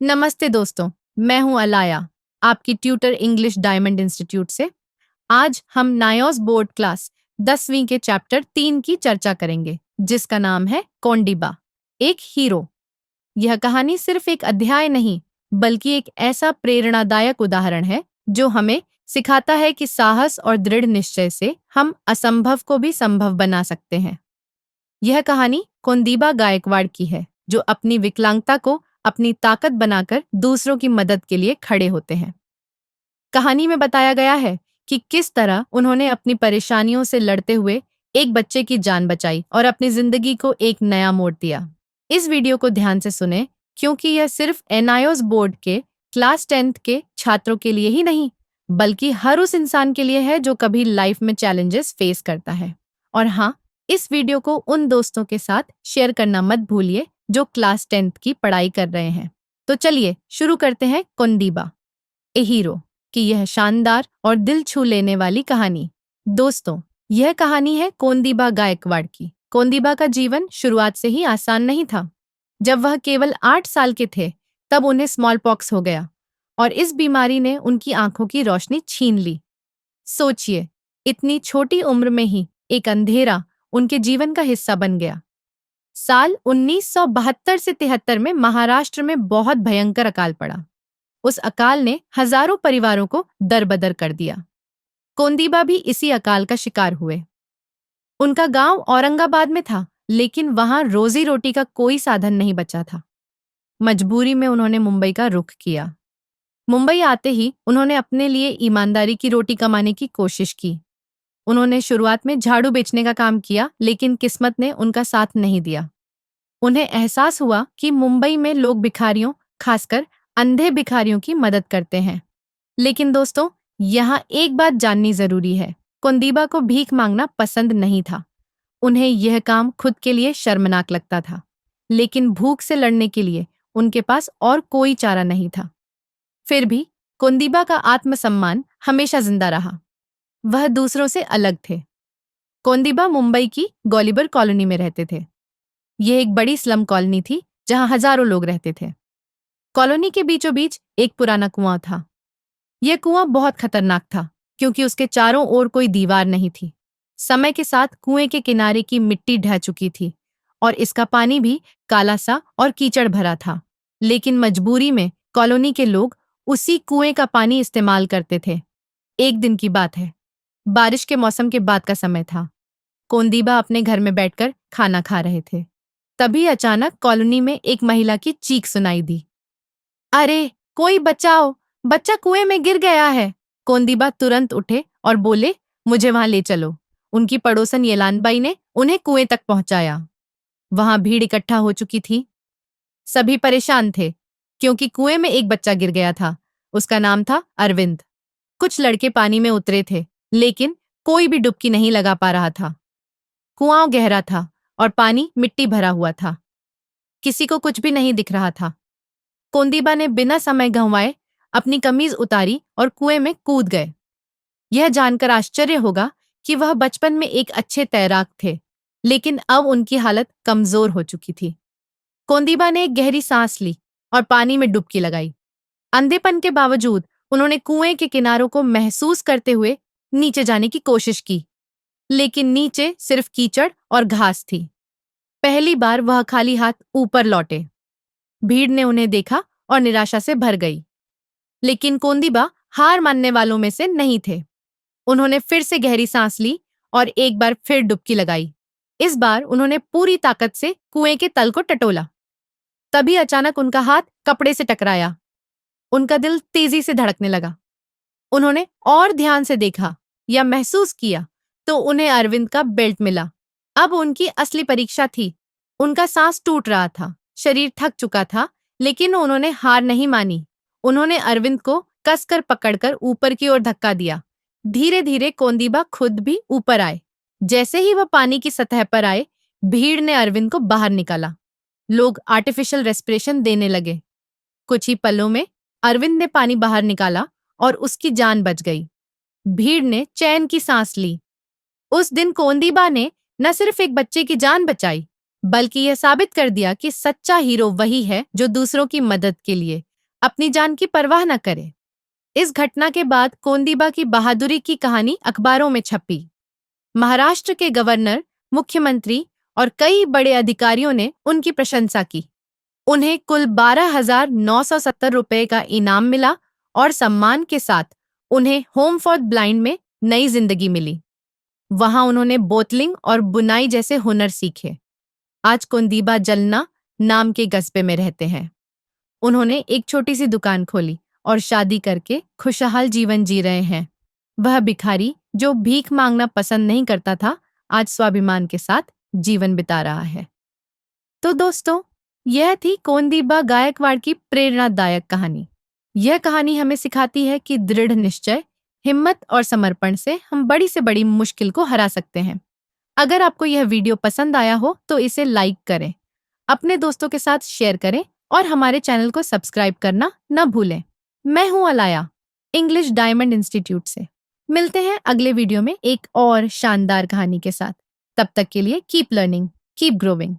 नमस्ते दोस्तों, मैं हूं अलाया, आपकी ट्यूटर इंग्लिश डायमंड इंस्टीट्यूट से। आज हम नायोस बोर्ड क्लास 10वीं के चैप्टर 3 की चर्चा करेंगे, जिसका नाम है कोंडीबा, एक हीरो। यह कहानी सिर्फ एक अध्याय नहीं, बल्कि एक ऐसा प्रेरणादायक उदाहरण है जो हमें सिखाता है कि साहस और दृढ़ निश्चय से हम असंभव को भी संभव बना सकते हैं। यह कहानी कोंदीबा गायकवाड़ की है, जो अपनी विकलांगता को अपनी ताकत बनाकर दूसरों की मदद के लिए खड़े होते हैं। कहानी में बताया गया है कि किस तरह उन्होंने अपनी परेशानियों से लड़ते हुए एक बच्चे की जान बचाई और अपनी जिंदगी को एक नया मोड़ दिया। इस वीडियो को ध्यान से सुने, क्योंकि यह सिर्फ एनायोस बोर्ड के क्लास 10th के छात्रों के लिए ही नहीं, बल्कि हर उस इंसान के लिए है जो कभी लाइफ में चैलेंजेस फेस करता है। और हाँ, इस वीडियो को उन दोस्तों के साथ शेयर करना मत भूलिए जो क्लास 10th की पढ़ाई कर रहे हैं। तो चलिए शुरू करते हैं कोंदीबा, ए हीरो की यह शानदार और दिल छू लेने वाली कहानी। दोस्तों, यह कहानी है कोंदीबा गायकवाड़ की। कोंदीबा का जीवन शुरुआत से ही आसान नहीं था। जब वह केवल 8 साल के थे, तब उन्हें स्मॉल पॉक्स हो गया और इस बीमारी ने उनकी आंखों की रोशनी छीन ली। सोचिए, इतनी छोटी उम्र में ही एक अंधेरा उनके जीवन का हिस्सा बन गया। साल 1972 से 73 में महाराष्ट्र में बहुत भयंकर अकाल पड़ा। उस अकाल ने हजारों परिवारों को दरबदर कर दिया। कोंदीबा भी इसी अकाल का शिकार हुए। उनका गांव औरंगाबाद में था, लेकिन वहां रोजी रोटी का कोई साधन नहीं बचा था। मजबूरी में उन्होंने मुंबई का रुख किया। मुंबई आते ही उन्होंने अपने लिए ईमानदारी की रोटी कमाने की कोशिश की। उन्होंने शुरुआत में झाड़ू बेचने का काम किया, लेकिन किस्मत ने उनका साथ नहीं दिया। उन्हें एहसास हुआ कि मुंबई में लोग भिखारियों, खासकर अंधे भिखारियों की मदद करते हैं। लेकिन दोस्तों, यहाँ एक बात जाननी जरूरी है, कोंदीबा को भीख मांगना पसंद नहीं था। उन्हें यह काम खुद के लिए शर्मनाक लगता था, लेकिन भूख से लड़ने के लिए उनके पास और कोई चारा नहीं था। फिर भी कोंदीबा का आत्मसम्मान हमेशा जिंदा रहा। वह दूसरों से अलग थे। कोंदीबा मुंबई की गोलीबर कॉलोनी में रहते थे। यह एक बड़ी स्लम कॉलोनी थी जहां हजारों लोग रहते थे। कॉलोनी के बीचों बीच एक पुराना कुआं था। यह कुआं बहुत खतरनाक था, क्योंकि उसके चारों ओर कोई दीवार नहीं थी। समय के साथ कुएं के किनारे की मिट्टी ढह चुकी थी और इसका पानी भी काला सा और कीचड़ भरा था। लेकिन मजबूरी में कॉलोनी के लोग उसी कुएं का पानी इस्तेमाल करते थे। एक दिन की बात है, बारिश के मौसम के बाद का समय था। कोंदीबा अपने घर में बैठकर खाना खा रहे थे। तभी अचानक कॉलोनी में एक महिला की चीख सुनाई दी। अरे, कोई बचाओ, बच्चा कुएं में गिर गया है। कोंदीबा तुरंत उठे और बोले, मुझे वहां ले चलो। उनकी पड़ोसन येलानबाई ने उन्हें कुएं तक पहुंचाया। वहां भीड़ इकट्ठा हो चुकी थी। सभी परेशान थे, क्योंकि कुएं में एक बच्चा गिर गया था। उसका नाम था अरविंद। कुछ लड़के पानी में उतरे थे, लेकिन कोई भी डुबकी नहीं लगा पा रहा था। कुआं गहरा था और पानी मिट्टी भरा हुआ था। किसी को कुछ भी नहीं दिख रहा था। कोंदीबा ने बिना समय गंवाए अपनी कमीज उतारी और कुएं में कूद गए। यह जानकर आश्चर्य होगा कि वह बचपन में एक अच्छे तैराक थे, लेकिन अब उनकी हालत कमजोर हो चुकी थी। कोंदीबा ने एक गहरी सांस ली और पानी में डुबकी लगाई। अंधेपन के बावजूद उन्होंने कुएं के किनारों को महसूस करते हुए नीचे जाने की कोशिश की, लेकिन नीचे सिर्फ कीचड़ और घास थी। पहली बार वह खाली हाथ ऊपर लौटे। भीड़ ने उन्हें देखा और निराशा से भर गई। लेकिन कोंदीबा हार मानने वालों में से नहीं थे। उन्होंने फिर से गहरी सांस ली और एक बार फिर डुबकी लगाई। इस बार उन्होंने पूरी ताकत से कुएं के तल को टटोला। तभी अचानक उनका हाथ कपड़े से टकराया। उनका दिल तेजी से धड़कने लगा। उन्होंने और ध्यान से देखा या महसूस किया तो उन्हें अरविंद का बेल्ट मिला। अब उनकी असली परीक्षा थी। उनका सांस टूट रहा था, शरीर थक चुका था, लेकिन उन्होंने हार नहीं मानी। उन्होंने अरविंद को कसकर पकड़कर ऊपर की ओर धक्का दिया। धीरे धीरे कोंदीबा खुद भी ऊपर आए। जैसे ही वह पानी की सतह पर आए, भीड़ ने अरविंद को बाहर निकाला। लोग आर्टिफिशियल रेस्पिरेशन देने लगे। कुछ ही पलों में अरविंद ने पानी बाहर निकाला और उसकी जान बच गई। भीड़ ने चैन की सांस ली। उस दिन कोंदीबा ने न सिर्फ एक बच्चे की जान बचाई, बल्कि यह साबित कर दिया कि सच्चा हीरो वही है जो दूसरों की मदद के लिए अपनी जान की परवाह न करे। इस घटना के बाद कोंदीबा की बहादुरी की कहानी अखबारों में छपी। महाराष्ट्र के गवर्नर, मुख्यमंत्री और कई बड़े अधिकारियों ने उनकी प्रशंसा की। उन्हें कुल 12,970 रुपए का इनाम मिला और सम्मान के साथ उन्हें होम फॉर ब्लाइंड में नई जिंदगी मिली। वहां उन्होंने बोतलिंग और बुनाई जैसे हुनर सीखे। आज कोंदीबा जलना नाम के कस्बे में रहते हैं। उन्होंने एक छोटी सी दुकान खोली और शादी करके खुशहाल जीवन जी रहे हैं। वह भिखारी जो भीख मांगना पसंद नहीं करता था, आज स्वाभिमान के साथ जीवन बिता रहा है। तो दोस्तों, यह थी कोंदीबा गायकवाड़ की प्रेरणादायक कहानी। यह कहानी हमें सिखाती है कि दृढ़ निश्चय, हिम्मत और समर्पण से हम बड़ी से बड़ी मुश्किल को हरा सकते हैं। अगर आपको यह वीडियो पसंद आया हो तो इसे लाइक करें, अपने दोस्तों के साथ शेयर करें और हमारे चैनल को सब्सक्राइब करना न भूलें। मैं हूं अलाया, इंग्लिश डायमंड इंस्टीट्यूट से। मिलते हैं अगले वीडियो में एक और शानदार कहानी के साथ। तब तक के लिए कीप लर्निंग, कीप ग्रोइंग।